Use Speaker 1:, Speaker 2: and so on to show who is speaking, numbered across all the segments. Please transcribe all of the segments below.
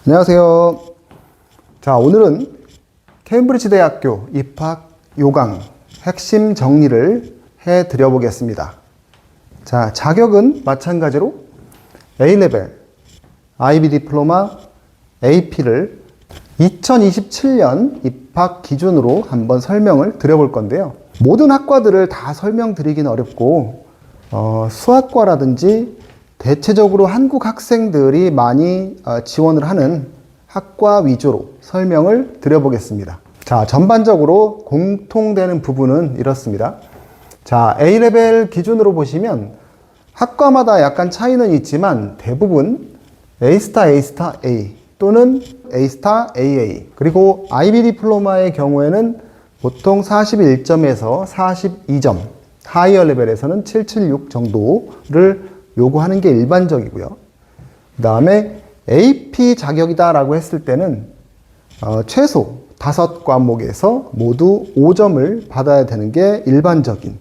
Speaker 1: 안녕하세요. 자, 오늘은 케임브리지 대학교 입학 요강 핵심 정리를 해 드려 보겠습니다. 자, 자격은 마찬가지로 A레벨, IB 디플로마, AP를 2027년 입학 기준으로 한번 설명을 드려볼 건데요. 모든 학과들을 다 설명드리긴 어렵고 수학과라든지 대체적으로 한국 학생들이 많이 지원을 하는 학과 위주로 설명을 드려보겠습니다. 자, 전반적으로 공통되는 부분은 이렇습니다. 자, A레벨 기준으로 보시면 학과마다 약간 차이는 있지만 대부분 A 또는 A AA, 그리고 IB 디플로마의 경우에는 보통 41점에서 42점, 하이어 레벨에서는 776 정도를 요구하는 게 일반적이고요. 그 다음에 AP 자격이다 라고 했을 때는 최소 5과목에서 모두 5점을 받아야 되는 게 일반적인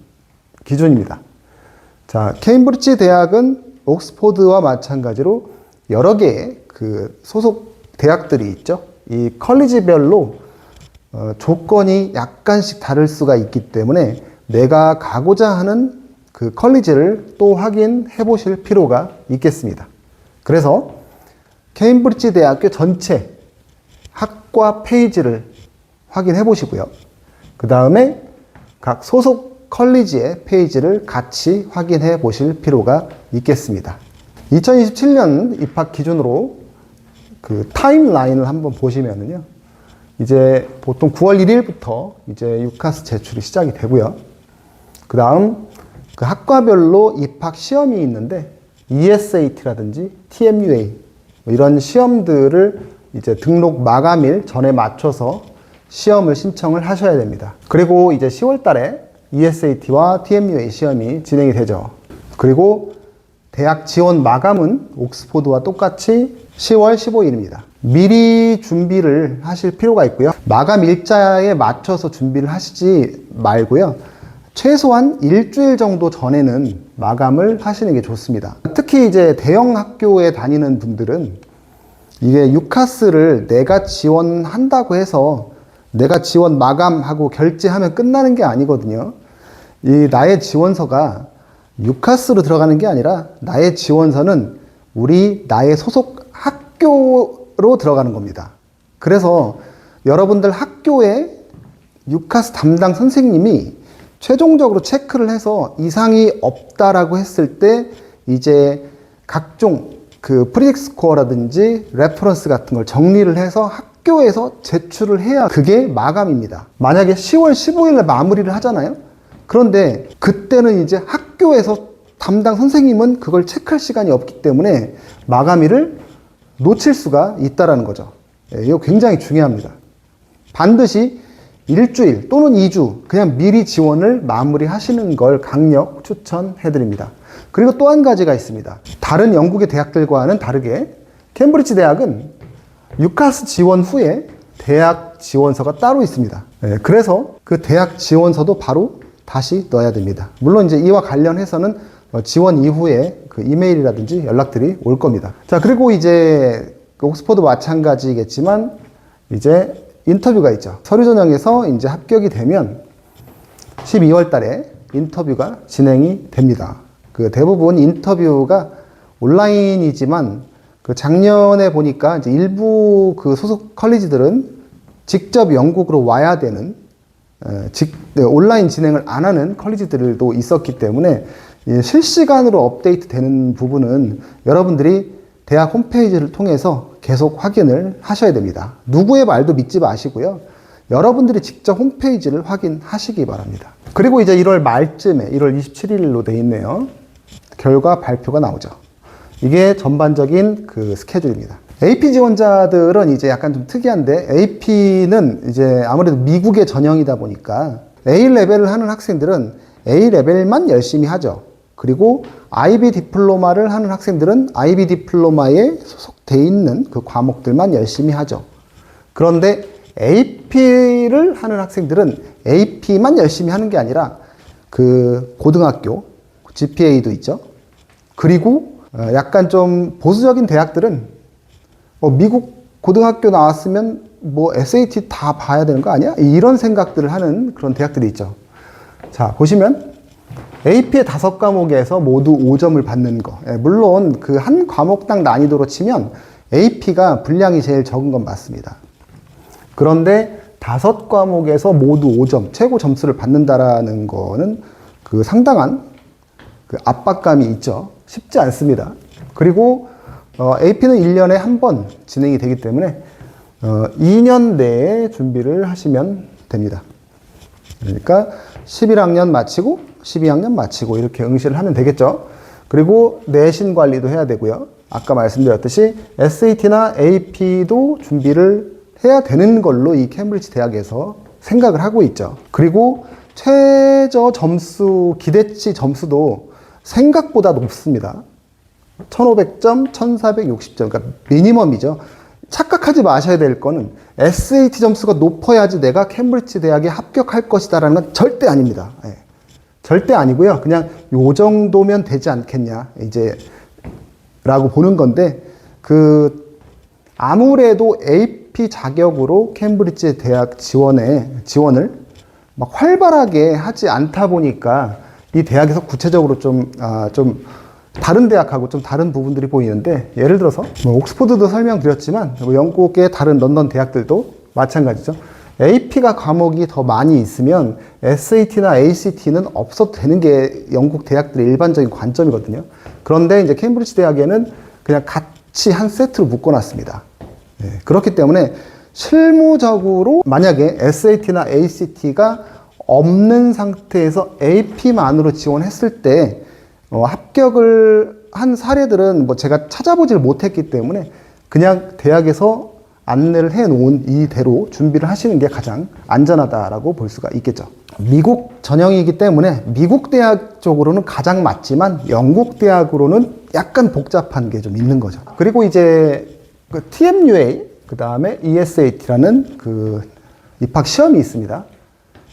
Speaker 1: 기준입니다. 자, 케임브리지 대학은 옥스포드와 마찬가지로 여러 개의 그 소속 대학들이 있죠. 이 컬리지별로 조건이 약간씩 다를 수가 있기 때문에 내가 가고자 하는 그 컬리지를 또 확인해 보실 필요가 있겠습니다. 그래서 케임브리지 대학교 전체 학과 페이지를 확인해 보시고요. 그 다음에 각 소속 컬리지의 페이지를 같이 확인해 보실 필요가 있겠습니다. 2027년 입학 기준으로 그 타임라인을 한번 보시면은요. 이제 보통 9월 1일부터 이제 유카스 제출이 시작이 되고요. 그 다음 그 학과별로 입학 시험이 있는데 ESAT라든지 TMUA 이런 시험들을 이제 등록 마감일 전에 맞춰서 시험을 신청을 하셔야 됩니다. 그리고 이제 10월 달에 ESAT와 TMUA 시험이 진행이 되죠. 그리고 대학 지원 마감은 옥스포드와 똑같이 10월 15일입니다. 미리 준비를 하실 필요가 있고요. 마감 일자에 맞춰서 준비를 하시지 말고요. 최소한 일주일 정도 전에는 마감을 하시는 게 좋습니다. 특히 이제 대형 학교에 다니는 분들은 이게 유카스를 내가 지원한다고 해서 내가 지원 마감하고 결제하면 끝나는 게 아니거든요. 이 나의 지원서가 유카스로 들어가는 게 아니라 나의 지원서는 나의 소속 학교로 들어가는 겁니다. 그래서 여러분들 학교에 유카스 담당 선생님이 최종적으로 체크를 해서 이상이 없다라고 했을 때 이제 각종 그 프리딕 스코어라든지 레퍼런스 같은 걸 정리를 해서 학교에서 제출을 해야 그게 마감입니다. 만약에 10월 15일에 마무리를 하잖아요. 그런데 그때는 이제 학교에서 담당 선생님은 그걸 체크할 시간이 없기 때문에 마감일을 놓칠 수가 있다라는 거죠. 이거 굉장히 중요합니다. 반드시 일주일 또는 2주 그냥 미리 지원을 마무리하시는 걸 강력 추천해드립니다. 그리고 또 한 가지가 있습니다. 다른 영국의 대학들과는 다르게 케임브리지 대학은 유카스 지원 후에 대학 지원서가 따로 있습니다. 그래서 그 대학 지원서도 바로 다시 넣어야 됩니다. 물론 이제 이와 관련해서는 지원 이후에 그 이메일이라든지 연락들이 올 겁니다. 자, 그리고 이제 옥스포드 마찬가지겠지만 이제 인터뷰가 있죠. 서류 전형에서 이제 합격이 되면 12월 달에 인터뷰가 진행이 됩니다. 그 대부분 인터뷰가 온라인이지만 그 작년에 보니까 이제 일부 그 소속 컬리지들은 직접 영국으로 와야 되는 온라인 진행을 안 하는 컬리지들도 있었기 때문에 실시간으로 업데이트 되는 부분은 여러분들이 대학 홈페이지를 통해서 계속 확인을 하셔야 됩니다. 누구의 말도 믿지 마시고요. 여러분들이 직접 홈페이지를 확인하시기 바랍니다. 그리고 이제 1월 말쯤에 1월 27일로 돼 있네요. 결과 발표가 나오죠. 이게 전반적인 그 스케줄입니다. AP 지원자들은 이제 약간 좀 특이한데 AP는 이제 아무래도 미국의 전형이다 보니까 A 레벨을 하는 학생들은 A 레벨만 열심히 하죠. 그리고 IB 디플로마를 하는 학생들은 IB 디플로마에 소속돼 있는 그 과목들만 열심히 하죠. 그런데 AP를 하는 학생들은 AP만 열심히 하는 게 아니라 그 고등학교 GPA도 있죠. 그리고 약간 좀 보수적인 대학들은 미국 고등학교 나왔으면 뭐 SAT 다 봐야 되는 거 아니야? 이런 생각들을 하는 그런 대학들이 있죠. 자, 보시면 AP의 5과목에서 모두 5점을 받는 거. 물론 그 한 과목당 난이도로 치면 AP가 분량이 제일 적은 건 맞습니다. 그런데 5과목에서 모두 5점, 최고 점수를 받는다라는 거는 그 상당한 그 압박감이 있죠. 쉽지 않습니다. 그리고 AP는 1년에 한 번 진행이 되기 때문에 2년 내에 준비를 하시면 됩니다. 그러니까 11학년 마치고 12학년 마치고 이렇게 응시를 하면 되겠죠. 그리고 내신 관리도 해야 되고요. 아까 말씀드렸듯이 SAT나 AP도 준비를 해야 되는 걸로 이 캠브리지 대학에서 생각을 하고 있죠. 그리고 최저 점수, 기대치 점수도 생각보다 높습니다. 1500점, 1460점, 그러니까 미니멈이죠. 착각하지 마셔야 될 거는 SAT 점수가 높아야지 내가 캠브리지 대학에 합격할 것이다라는 건 절대 아닙니다. 예. 절대 아니고요. 그냥 요 정도면 되지 않겠냐, 이제 라고 보는 건데, 아무래도 AP 자격으로 캠브리지 대학 지원을 막 활발하게 하지 않다 보니까 이 대학에서 구체적으로 좀 다른 대학하고 좀 다른 부분들이 보이는데, 예를 들어서 뭐 옥스퍼드도 설명드렸지만 뭐 영국의 다른 런던 대학들도 마찬가지죠. AP가 과목이 더 많이 있으면 SAT나 ACT는 없어도 되는 게 영국 대학들의 일반적인 관점이거든요. 그런데 이제 캠브리지 대학에는 그냥 같이 한 세트로 묶어놨습니다. 네, 그렇기 때문에 실무적으로 만약에 SAT나 ACT가 없는 상태에서 AP만으로 지원했을 때 합격을 한 사례들은 뭐 제가 찾아보질 못했기 때문에 그냥 대학에서 안내를 해놓은 이대로 준비를 하시는 게 가장 안전하다라고 볼 수가 있겠죠. 미국 전형이기 때문에 미국 대학 쪽으로는 가장 맞지만 영국 대학으로는 약간 복잡한 게 좀 있는 거죠. 그리고 이제 그 TMUA, 그 다음에 ESAT라는 그 입학 시험이 있습니다.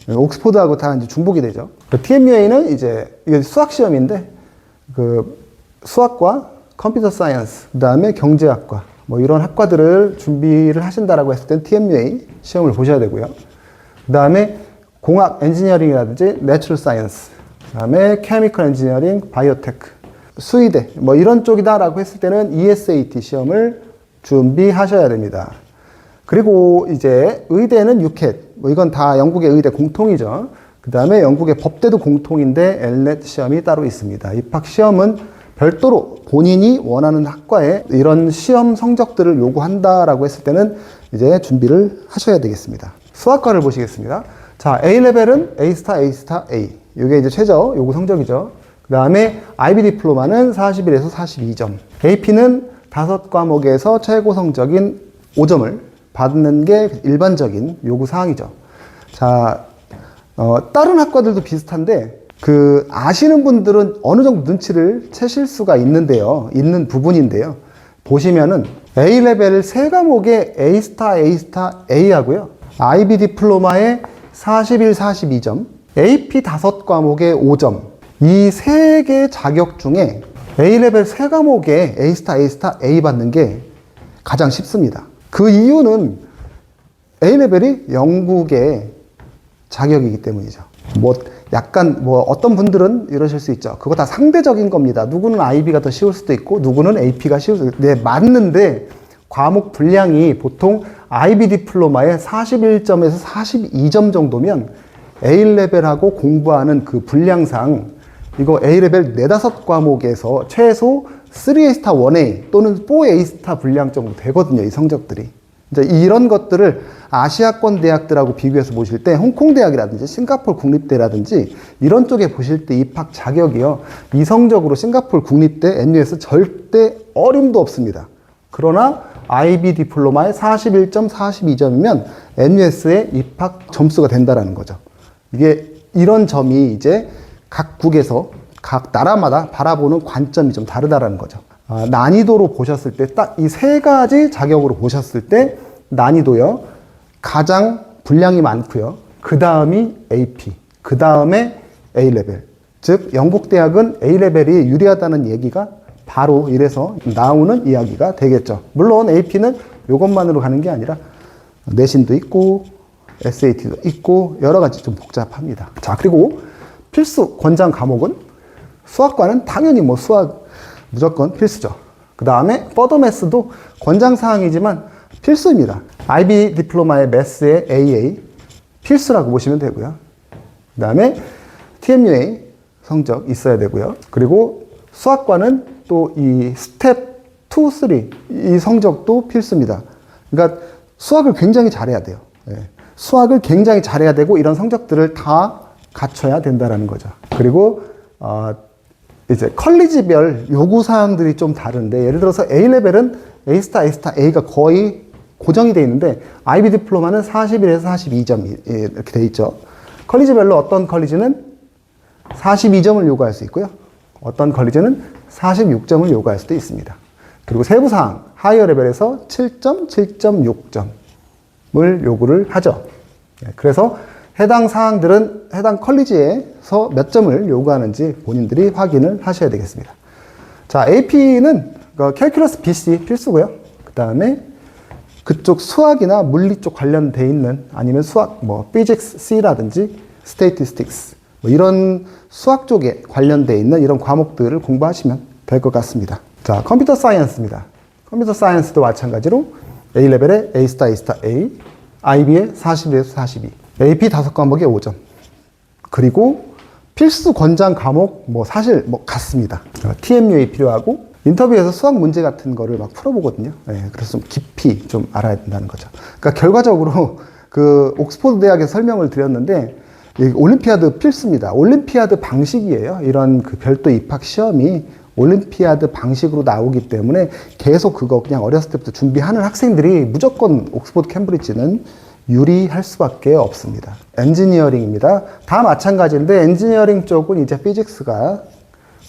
Speaker 1: 옥스퍼드하고 다 이제 중복이 되죠. 그 TMUA는 이제 이게 수학 시험인데 그 수학과 컴퓨터 사이언스, 그 다음에 경제학과 뭐 이런 학과들을 준비를 하신다라고 했을 땐 TMUA 시험을 보셔야 되고요. 그 다음에 공학 엔지니어링이라든지 내추럴 사이언스, 그 다음에 케미컬 엔지니어링, 바이오테크, 수의대 뭐 이런 쪽이다라고 했을 때는 ESAT 시험을 준비하셔야 됩니다. 그리고 이제 의대는 UCAT, 뭐 이건 다 영국의 의대 공통이죠. 그 다음에 영국의 법대도 공통인데 LNET 시험이 따로 있습니다. 입학 시험은 별도로 본인이 원하는 학과에 이런 시험 성적들을 요구한다라고 했을 때는 이제 준비를 하셔야 되겠습니다. 수학과를 보시겠습니다. 자, A레벨은 A스타, A스타, A. 이게 이제 최저 요구 성적이죠. 그 다음에 IB 디플로마는 41에서 42점. AP는 5과목에서 최고 성적인 5점을 받는 게 일반적인 요구 사항이죠. 자, 다른 학과들도 비슷한데, 아시는 분들은 어느 정도 눈치를 채실 수가 있는 부분인데요. 보시면은 A레벨 3과목에 A스타, A스타, A 하고요. IB 디플로마에 41, 42점, AP 5과목에 5점. 이 3개 자격 중에 A레벨 3과목에 A스타, A스타, A 받는 게 가장 쉽습니다. 그 이유는 A레벨이 영국의 자격이기 때문이죠. 약간 어떤 분들은 이러실 수 있죠. 그거 다 상대적인 겁니다. 누구는 IB가 더 쉬울 수도 있고 누구는 AP가 쉬울 수도 있고. 네, 맞는데 과목 분량이 보통 IB 디플로마에 41점에서 42점 정도면 A레벨하고 공부하는 그 분량상 이거 A레벨 4-5과목에서 최소 3A 스타 1A 또는 4A 스타 분량 정도 되거든요. 이 성적들이. 이제 이런 것들을 아시아권 대학들하고 비교해서 보실 때 홍콩 대학이라든지 싱가포르 국립대라든지 이런 쪽에 보실 때 입학 자격이요. 이 성적으로 싱가포르 국립대, NUS 절대 어림도 없습니다. 그러나 IB 디플로마에 41점, 42점이면 NUS의 입학 점수가 된다라는 거죠. 이게 이런 점이 이제 각국에서 각 나라마다 바라보는 관점이 좀 다르다라는 거죠. 난이도로 보셨을 때 딱 이 3가지 자격으로 보셨을 때 난이도요. 가장 분량이 많고요. 그 다음이 AP, 그 다음에 A레벨. 즉 영국 대학은 A레벨이 유리하다는 얘기가 바로 이래서 나오는 이야기가 되겠죠. 물론 AP는 이것만으로 가는 게 아니라 내신도 있고 SAT도 있고 여러 가지 좀 복잡합니다. 자, 그리고 필수 권장 과목은 수학과는 당연히 뭐 수학 무조건 필수죠. 그 다음에 퍼더 매스도 권장 사항이지만 필수입니다. IB 디플로마의 매스의 AA 필수라고 보시면 되고요. 그 다음에 TMUA 성적 있어야 되고요. 그리고 수학과는 또 이 스텝 2, 3 이 성적도 필수입니다. 그러니까 수학을 굉장히 잘해야 돼요. 수학을 굉장히 잘해야 되고 이런 성적들을 다 갖춰야 된다라는 거죠. 그리고 이제 컬리지별 요구사항들이 좀 다른데 예를 들어서 A레벨은 A스타, A스타, A가 거의 고정이 되어 있는데 IB 디플로마는 41에서 42점 이렇게 되어 있죠. 컬리지별로 어떤 컬리지는 42점을 요구할 수 있고요. 어떤 컬리지는 46점을 요구할 수도 있습니다. 그리고 세부사항 하이어 레벨에서 7점, 7.6점을 요구를 하죠. 그래서 해당 사항들은 해당 컬리지에서 몇 점을 요구하는지 본인들이 확인을 하셔야 되겠습니다. 자, AP는 캘큘러스 BC 필수고요. 그 다음에 그쪽 수학이나 물리 쪽 관련돼 있는 아니면 수학 뭐 피직스 C라든지 스태티스틱스 뭐 이런 수학 쪽에 관련돼 있는 이런 과목들을 공부하시면 될 것 같습니다. 자, 컴퓨터 사이언스입니다. 컴퓨터 사이언스도 마찬가지로 A레벨에 A스타, A스타, A, IB에 41에서 42, AP 5과목에 5점. 그리고 필수 권장 과목 뭐 사실 뭐 같습니다. TMUA 필요하고 인터뷰에서 수학 문제 같은 거를 막 풀어보거든요. 그래서 좀 깊이 좀 알아야 된다는 거죠. 그러니까 결과적으로 그 옥스퍼드 대학에서 설명을 드렸는데 올림피아드 필수입니다. 올림피아드 방식이에요. 이런 그 별도 입학 시험이 올림피아드 방식으로 나오기 때문에 계속 그거 그냥 어렸을 때부터 준비하는 학생들이 무조건 옥스퍼드 캠브리지는 유리할 수밖에 없습니다. 엔지니어링입니다. 다 마찬가지인데 엔지니어링 쪽은 이제 피직스가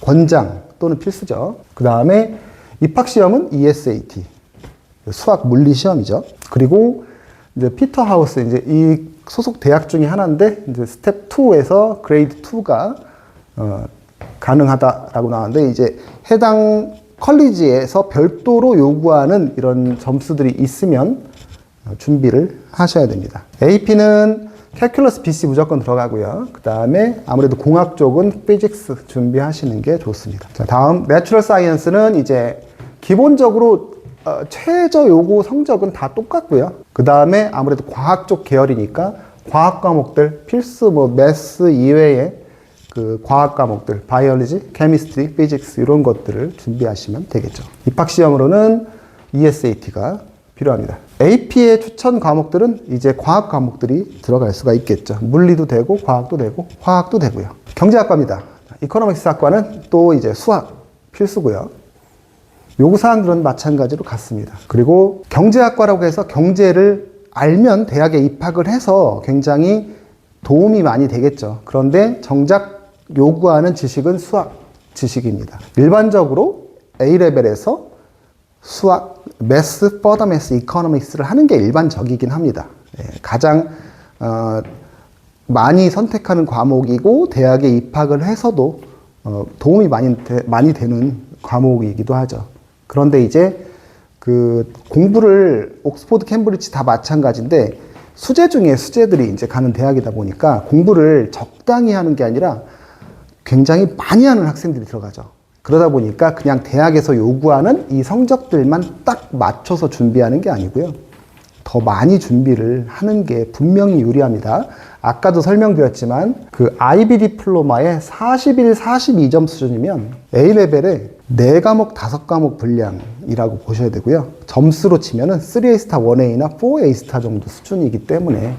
Speaker 1: 권장 또는 필수죠. 그 다음에 입학시험은 ESAT, 수학 물리 시험이죠. 그리고 이제 피터 하우스, 이제 이 소속 대학 중에 하나인데, 이제 스텝 2에서 그레이드 2가, 가능하다라고 나왔는데, 이제 해당 컬리지에서 별도로 요구하는 이런 점수들이 있으면 준비를 하셔야 됩니다. AP는 캘큘러스 BC 무조건 들어가고요. 그 다음에 아무래도 공학 쪽은 피직스 준비하시는 게 좋습니다. 자, 다음 내추럴 사이언스는 이제 기본적으로 최저 요구 성적은 다 똑같고요. 그 다음에 아무래도 과학 쪽 계열이니까 과학 과목들 필수 뭐 매스 이외에 그 과학 과목들 바이올로지, 케미스트리, 피직스 이런 것들을 준비하시면 되겠죠. 입학 시험으로는 ESAT가 필요합니다. AP의 추천 과목들은 이제 과학 과목들이 들어갈 수가 있겠죠. 물리도 되고 과학도 되고 화학도 되고요. 경제학과입니다. 이코노믹스 학과는 또 이제 수학 필수고요. 요구사항들은 마찬가지로 같습니다. 그리고 경제학과라고 해서 경제를 알면 대학에 입학을 해서 굉장히 도움이 많이 되겠죠. 그런데 정작 요구하는 지식은 수학 지식입니다. 일반적으로 A레벨에서 수학, 매스, 퍼더 매스, 이코노믹스를 하는 게 일반적이긴 합니다. 가장 많이 선택하는 과목이고 대학에 입학을 해서도 도움이 많이 되는 과목이기도 하죠. 그런데 이제 그 공부를 옥스퍼드, 캠브리지 다 마찬가지인데 수재 중에 수재들이 이제 가는 대학이다 보니까 공부를 적당히 하는 게 아니라 굉장히 많이 하는 학생들이 들어가죠. 그러다 보니까 그냥 대학에서 요구하는 이 성적들만 딱 맞춰서 준비하는 게 아니고요. 더 많이 준비를 하는 게 분명히 유리합니다. 아까도 설명드렸지만 그 IB 디플로마의 41, 42점 수준이면 A레벨에 4과목, 5과목 분량이라고 보셔야 되고요. 점수로 치면은 3A스타, 1A나 4A스타 정도 수준이기 때문에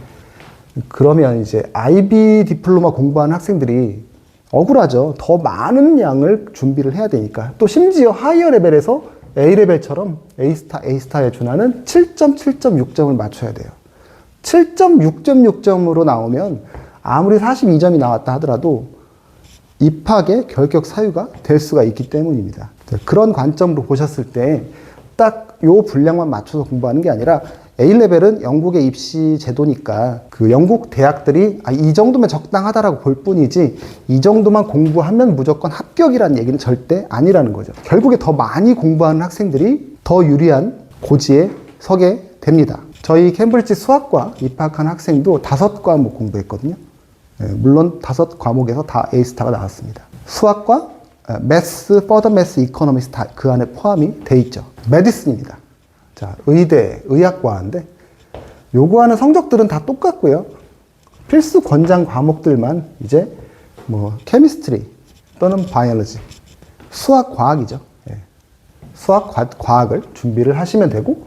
Speaker 1: 그러면 이제 IB 디플로마 공부하는 학생들이 억울하죠. 더 많은 양을 준비를 해야 되니까. 또 심지어 하이어 레벨에서 A레벨처럼 A스타, A스타에 준하는 7점, 7.6점을 맞춰야 돼요. 7.6.6점으로 나오면 아무리 42점이 나왔다 하더라도 입학의 결격 사유가 될 수가 있기 때문입니다. 그런 관점으로 보셨을 때 딱 요 분량만 맞춰서 공부하는 게 아니라 A레벨은 영국의 입시 제도니까 그 영국 대학들이 이 정도면 적당하다라고 볼 뿐이지 이 정도만 공부하면 무조건 합격이라는 얘기는 절대 아니라는 거죠. 결국에 더 많이 공부하는 학생들이 더 유리한 고지에 서게 됩니다. 저희 캠브리지 수학과 입학한 학생도 5과목 공부했거든요. 물론 5과목에서 다 A스타가 나왔습니다. 수학과 매스, 퍼더 매스, 이코노미스 다 그 안에 포함이 돼 있죠. 메디슨입니다. 자, 의대, 의학과인데 요구하는 성적들은 다 똑같고요. 필수 권장 과목들만 이제 뭐 케미스트리 또는 바이올로지, 수학 과학이죠. 수학 과학을 준비를 하시면 되고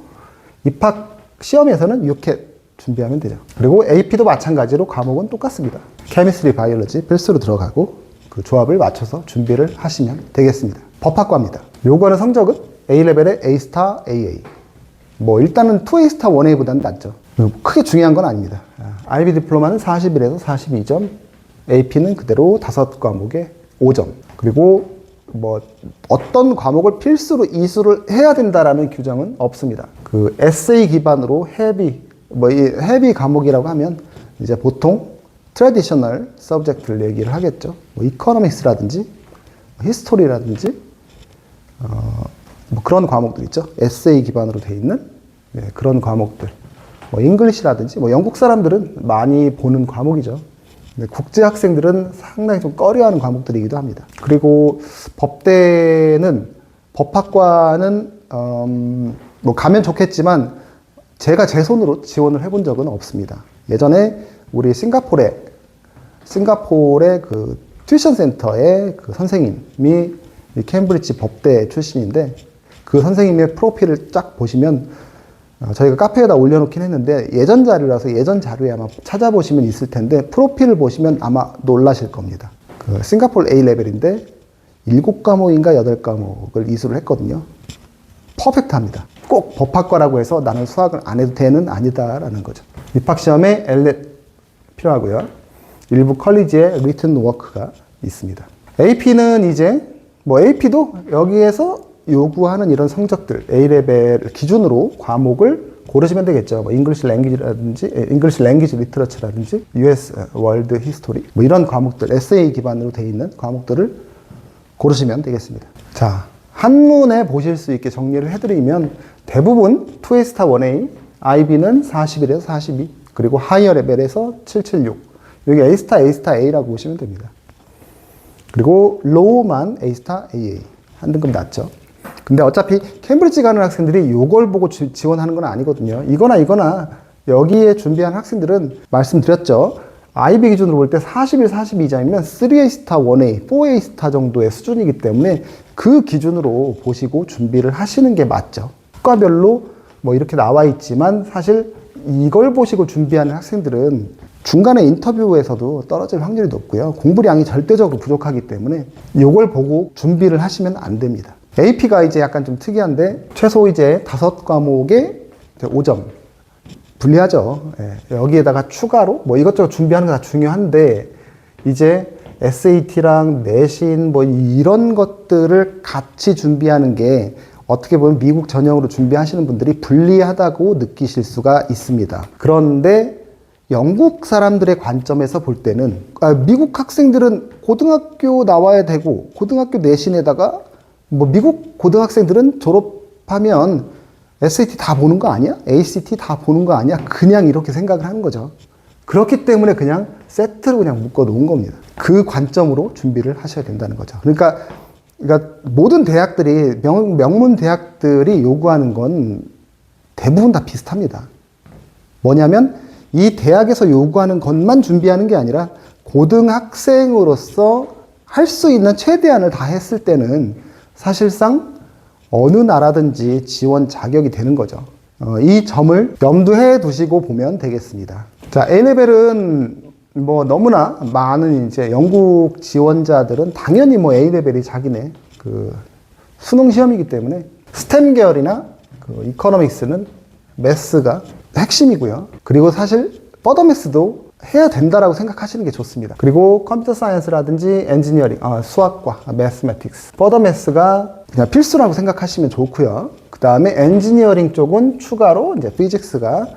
Speaker 1: 입학 시험에서는 이렇게 준비하면 되죠. 그리고 AP도 마찬가지로 과목은 똑같습니다. 케미스트리, 바이올로지 필수로 들어가고 그 조합을 맞춰서 준비를 하시면 되겠습니다. 법학과입니다. 요구하는 성적은 A레벨의 A스타, AA. 뭐 일단은 2A스타, 1A보다는 낮죠. 크게 중요한 건 아닙니다. IB 디플로마는 41에서 42점, AP는 그대로 5과목에 5점. 그리고 뭐 어떤 과목을 필수로 이수를 해야 된다라는 규정은 없습니다. 그 에세이 기반으로 헤비 과목이라고 하면 이제 보통 트래디셔널 서브젝트를 얘기를 하겠죠. 뭐 이코노믹스라든지 히스토리라든지 뭐 그런 과목들 있죠. 에세이 기반으로 돼 있는 그런 과목들. 뭐 잉글리시라든지 뭐 영국 사람들은 많이 보는 과목이죠. 국제 학생들은 상당히 좀 꺼려하는 과목들이기도 합니다. 그리고 법학과는 뭐 가면 좋겠지만 제가 제 손으로 지원을 해본 적은 없습니다. 예전에 우리 싱가포르의 그 튜이션 센터의 그 선생님이 캠브리지 법대 출신인데 그 선생님의 프로필을 쫙 보시면 저희가 카페에다 올려놓긴 했는데 예전 자료라서 예전 자료에 아마 찾아보시면 있을 텐데 프로필을 보시면 아마 놀라실 겁니다. 그 싱가포르 A레벨인데 7과목인가 8과목을 이수를 했거든요. 퍼펙트합니다. 꼭 법학과라고 해서 나는 수학을 안 해도 되는 아니다라는 거죠. 입학시험에 엘렛 필요하고요. 일부 컬리지에 리튼 워크가 있습니다. AP는 이제 뭐 AP도 여기에서 요구하는 이런 성적들 A레벨 기준으로 과목을 고르시면 되겠죠. 뭐 잉글리시 랭귀지라든지 잉글리시 랭귀지 리터처라든지 US 월드 히스토리 뭐 이런 과목들 에세이 기반으로 되어 있는 과목들을 고르시면 되겠습니다. 자, 한눈에 보실 수 있게 정리를 해드리면 대부분 2A스타 1A, IB는 41에서 42 그리고 하이어 레벨에서 776 여기 A스타, A스타 A라고 보시면 됩니다. 그리고 로우만 A스타 AA 한 등급 낮죠. 근데 어차피 캠브리지 가는 학생들이 이걸 보고 지원하는 건 아니거든요. 이거나 여기에 준비한 학생들은 말씀드렸죠. IB 기준으로 볼 때 41, 42점이면 3A 스타, 1A, 4A 스타 정도의 수준이기 때문에 그 기준으로 보시고 준비를 하시는 게 맞죠. 학과별로 뭐 이렇게 나와 있지만 사실 이걸 보시고 준비하는 학생들은 중간에 인터뷰에서도 떨어질 확률이 높고요. 공부량이 절대적으로 부족하기 때문에 이걸 보고 준비를 하시면 안 됩니다. AP가 이제 약간 좀 특이한데 최소 이제 5과목에 5점 불리하죠. 여기에다가 추가로 뭐 이것저것 준비하는 거 다 중요한데 이제 SAT랑 내신 뭐 이런 것들을 같이 준비하는 게 어떻게 보면 미국 전형으로 준비하시는 분들이 불리하다고 느끼실 수가 있습니다. 그런데 영국 사람들의 관점에서 볼 때는 미국 학생들은 고등학교 나와야 되고 고등학교 내신에다가 뭐 미국 고등학생들은 졸업하면 SAT 다 보는 거 아니야? ACT 다 보는 거 아니야? 그냥 이렇게 생각을 하는 거죠. 그렇기 때문에 그냥 세트로 그냥 묶어 놓은 겁니다. 그 관점으로 준비를 하셔야 된다는 거죠. 그러니까 모든 대학들이 명문 대학들이 요구하는 건 대부분 다 비슷합니다. 뭐냐면 이 대학에서 요구하는 것만 준비하는 게 아니라 고등학생으로서 할 수 있는 최대한을 다 했을 때는 사실상 어느 나라든지 지원 자격이 되는 거죠. 이 점을 염두해 두시고 보면 되겠습니다. 자, A레벨은 뭐 너무나 많은 이제 영국 지원자들은 당연히 뭐 A레벨이 자기네 그 수능 시험이기 때문에 스템 계열이나 그 이코노믹스는 매스가 핵심이고요. 그리고 사실 퍼더 매스도 해야 된다라고 생각하시는 게 좋습니다. 그리고 컴퓨터 사이언스라든지 엔지니어링, 수학과, 매스매틱스, 퍼더 매스가 그냥 필수라고 생각하시면 좋고요. 그 다음에 엔지니어링 쪽은 추가로 이제 피직스가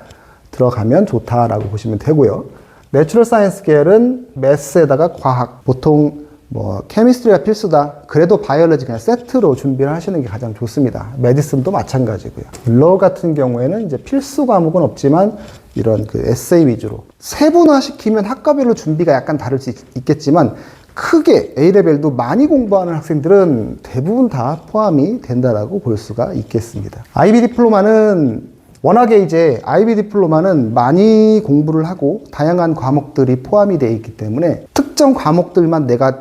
Speaker 1: 들어가면 좋다라고 보시면 되고요. 내추럴 사이언스 계열은 매스에다가 과학, 보통 뭐 케미스트리가 필수다. 그래도 바이올로지 그냥 세트로 준비를 하시는 게 가장 좋습니다. 메디슨도 마찬가지고요. 러 같은 경우에는 이제 필수 과목은 없지만 이런 그 에세이 위주로 세분화시키면 학과별로 준비가 약간 다를 수 있겠지만 크게 A레벨도 많이 공부하는 학생들은 대부분 다 포함이 된다라고 볼 수가 있겠습니다. IB 디플로마는 워낙에 이제 IB 디플로마는 많이 공부를 하고 다양한 과목들이 포함이 되어 있기 때문에 특정 과목들만 내가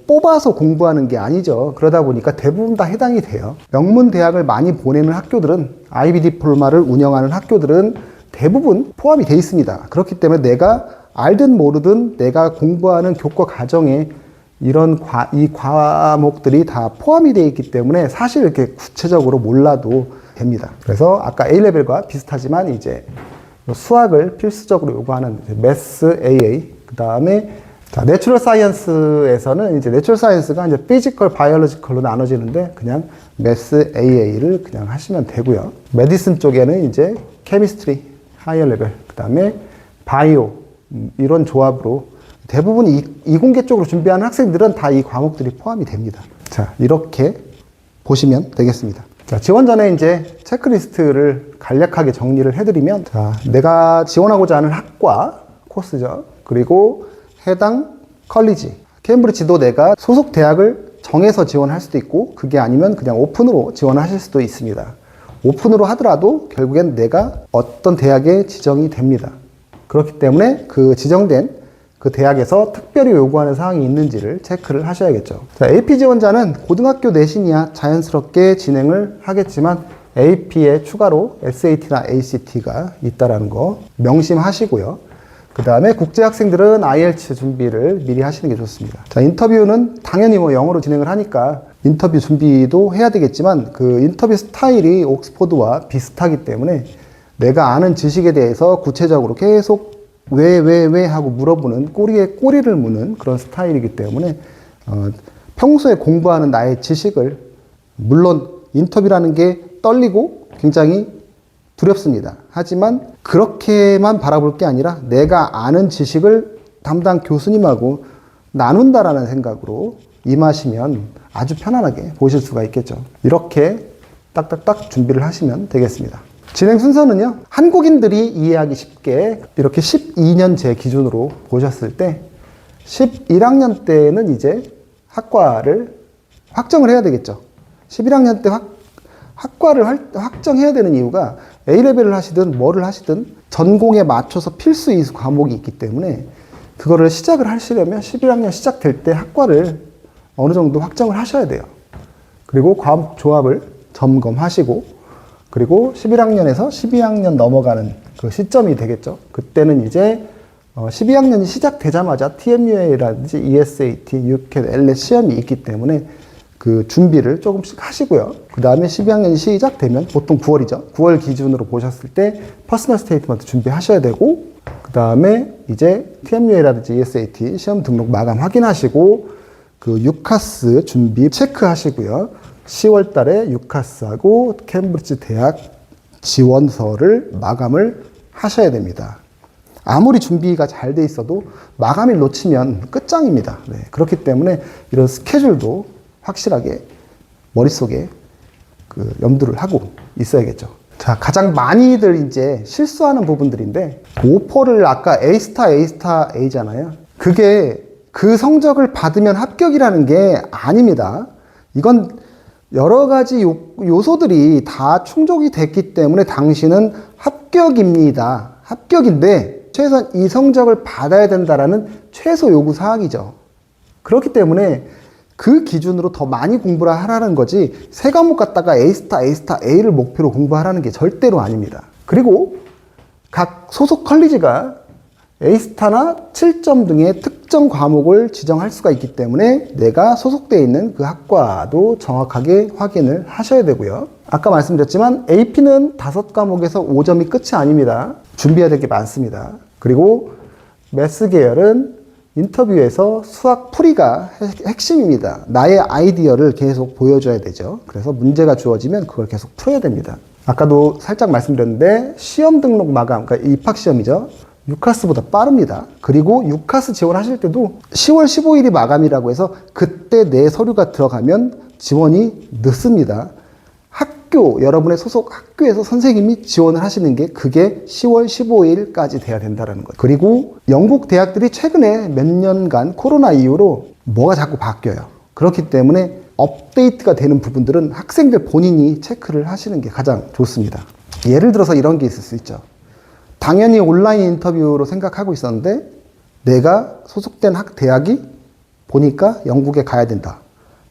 Speaker 1: 뽑아서 공부하는 게 아니죠. 그러다 보니까 대부분 다 해당이 돼요. 명문 대학을 많이 보내는 학교들은 IB 디플로마를 운영하는 학교들은 대부분 포함이 되어 있습니다. 그렇기 때문에 내가 알든 모르든 내가 공부하는 교과 과정에 이런 이 과목들이 다 포함이 되어 있기 때문에 사실 이렇게 구체적으로 몰라도 됩니다. 그래서 아까 A레벨과 비슷하지만 이제 수학을 필수적으로 요구하는 매스 AA, 그 다음에 내추럴 사이언스에서는 이제 내추럴 사이언스가 이제 피지컬, 바이올로지컬로 나눠지는데 그냥 매스 AA를 그냥 하시면 되고요. 메디슨 쪽에는 이제 케미스트리, 하이어 레벨, 그 다음에 바이오, 이런 조합으로 대부분 이공계 쪽으로 준비하는 학생들은 다 이 과목들이 포함이 됩니다. 자, 이렇게 보시면 되겠습니다. 자, 지원 전에 이제 체크리스트를 간략하게 정리를 해드리면, 자, 내가 지원하고자 하는 학과, 코스죠. 그리고 해당 컬리지. 케임브리지도 내가 소속 대학을 정해서 지원할 수도 있고, 그게 아니면 그냥 오픈으로 지원하실 수도 있습니다. 오픈으로 하더라도 결국엔 내가 어떤 대학에 지정이 됩니다. 그렇기 때문에 그 지정된 그 대학에서 특별히 요구하는 사항이 있는지를 체크를 하셔야겠죠. 자, AP 지원자는 고등학교 내신이야 자연스럽게 진행을 하겠지만 AP에 추가로 SAT나 ACT가 있다는 거 명심하시고요. 그 다음에 국제학생들은 IELTS 준비를 미리 하시는 게 좋습니다. 자, 인터뷰는 당연히 뭐 영어로 진행을 하니까 인터뷰 준비도 해야 되겠지만 그 인터뷰 스타일이 옥스퍼드와 비슷하기 때문에 내가 아는 지식에 대해서 구체적으로 계속 왜 하고 물어보는 꼬리에 꼬리를 무는 그런 스타일이기 때문에 평소에 공부하는 나의 지식을, 물론 인터뷰라는 게 떨리고 굉장히 두렵습니다. 하지만 그렇게만 바라볼 게 아니라 내가 아는 지식을 담당 교수님하고 나눈다라는 생각으로 임하시면 아주 편안하게 보실 수가 있겠죠. 이렇게 딱딱딱 준비를 하시면 되겠습니다. 진행 순서는요, 한국인들이 이해하기 쉽게 이렇게 12년제 기준으로 보셨을 때 11학년 때는 이제 학과를 확정을 해야 되겠죠. 11학년 때 학과를 확정해야 되는 이유가 A레벨을 하시든 뭐를 하시든 전공에 맞춰서 필수 이수 과목이 있기 때문에 그거를 시작을 하시려면 11학년 시작될 때 학과를 어느 정도 확정을 하셔야 돼요. 그리고 과목 조합을 점검하시고, 그리고 11학년에서 12학년 넘어가는 그 시점이 되겠죠. 그때는 이제 12학년이 시작되자마자 TMUA라든지 ESAT, UCAT, LS 시험이 있기 때문에 그 준비를 조금씩 하시고요. 그 다음에 12학년이 시작되면 보통 9월이죠. 9월 기준으로 보셨을 때 퍼스널 스테이트먼트 준비하셔야 되고, 그 다음에 이제 TMUA라든지 ESAT 시험 등록 마감 확인하시고, 그 유카스 준비 체크하시고요. 10월 달에 유카스하고 캠브리지 대학 지원서를 마감을 하셔야 됩니다. 아무리 준비가 잘 돼 있어도 마감일 놓치면 끝장입니다. 네, 그렇기 때문에 이런 스케줄도 확실하게 머릿속에 그 염두를 하고 있어야겠죠. 자, 가장 많이들 이제 실수하는 부분들인데, 오퍼를 아까 A잖아요. 그게 그 성적을 받으면 합격이라는 게 아닙니다. 이건 여러 가지 요소들이 다 충족이 됐기 때문에 당신은 합격입니다. 합격인데 최소한 이 성적을 받아야 된다라는 최소 요구 사항이죠. 그렇기 때문에 그 기준으로 더 많이 공부를 하라는 거지, 세 과목 갖다가 A를 목표로 공부하라는 게 절대로 아닙니다. 그리고 각 소속 컬리지가 A나 7점 등의 특정 과목을 지정할 수가 있기 때문에 내가 소속되어 있는 그 학과도 정확하게 확인을 하셔야 되고요. 아까 말씀드렸지만 AP는 5과목에서 5점이 끝이 아닙니다. 준비해야 될 게 많습니다. 그리고 매스 계열은 인터뷰에서 수학 풀이가 핵심입니다. 나의 아이디어를 계속 보여줘야 되죠. 그래서 문제가 주어지면 그걸 계속 풀어야 됩니다. 아까도 살짝 말씀드렸는데 시험 등록 마감, 그러니까 입학시험이죠. 유카스보다 빠릅니다. 그리고 유카스 지원하실 때도 10월 15일이 마감이라고 해서 그때 내 서류가 들어가면 지원이 늦습니다. 여러분의 소속 학교에서 선생님이 지원을 하시는 게 그게 10월 15일까지 돼야 된다는 거예요. 그리고 영국 대학들이 최근에 몇 년간 코로나 이후로 뭐가 자꾸 바뀌어요. 그렇기 때문에 업데이트가 되는 부분들은 학생들 본인이 체크를 하시는 게 가장 좋습니다. 예를 들어서 이런 게 있을 수 있죠. 당연히 온라인 인터뷰로 생각하고 있었는데 내가 소속된 대학이 보니까 영국에 가야 된다.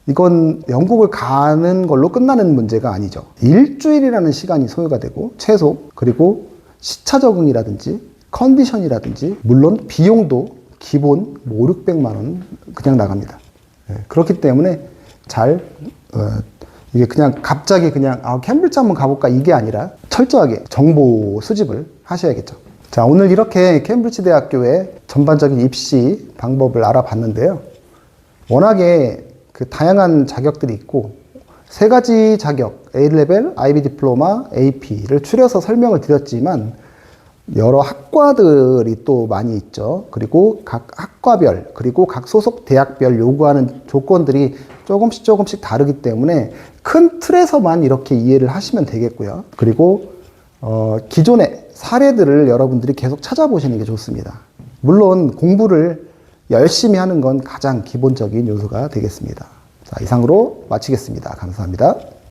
Speaker 1: 이건 영국을 가는 걸로 끝나는 문제가 아니죠. 일주일이라는 시간이 소요가 되고 최소, 그리고 시차 적응이라든지 컨디션이라든지 물론 비용도 기본 5, 600만 원 그냥 나갑니다. 그렇기 때문에 이게 그냥 갑자기 그냥 캠브리지 한번 가볼까 이게 아니라 철저하게 정보 수집을 하셔야겠죠. 자, 오늘 이렇게 캠브리지 대학교의 전반적인 입시 방법을 알아봤는데요. 워낙에 다양한 자격들이 있고 3가지 자격, A레벨, IB 디플로마, AP를 추려서 설명을 드렸지만 여러 학과들이 또 많이 있죠. 그리고 각 학과별, 그리고 각 소속 대학별 요구하는 조건들이 조금씩 다르기 때문에 큰 틀에서만 이렇게 이해를 하시면 되겠고요. 그리고 기존의 사례들을 여러분들이 계속 찾아보시는 게 좋습니다. 물론 공부를 열심히 하는 건 가장 기본적인 요소가 되겠습니다. 자, 이상으로 마치겠습니다. 감사합니다.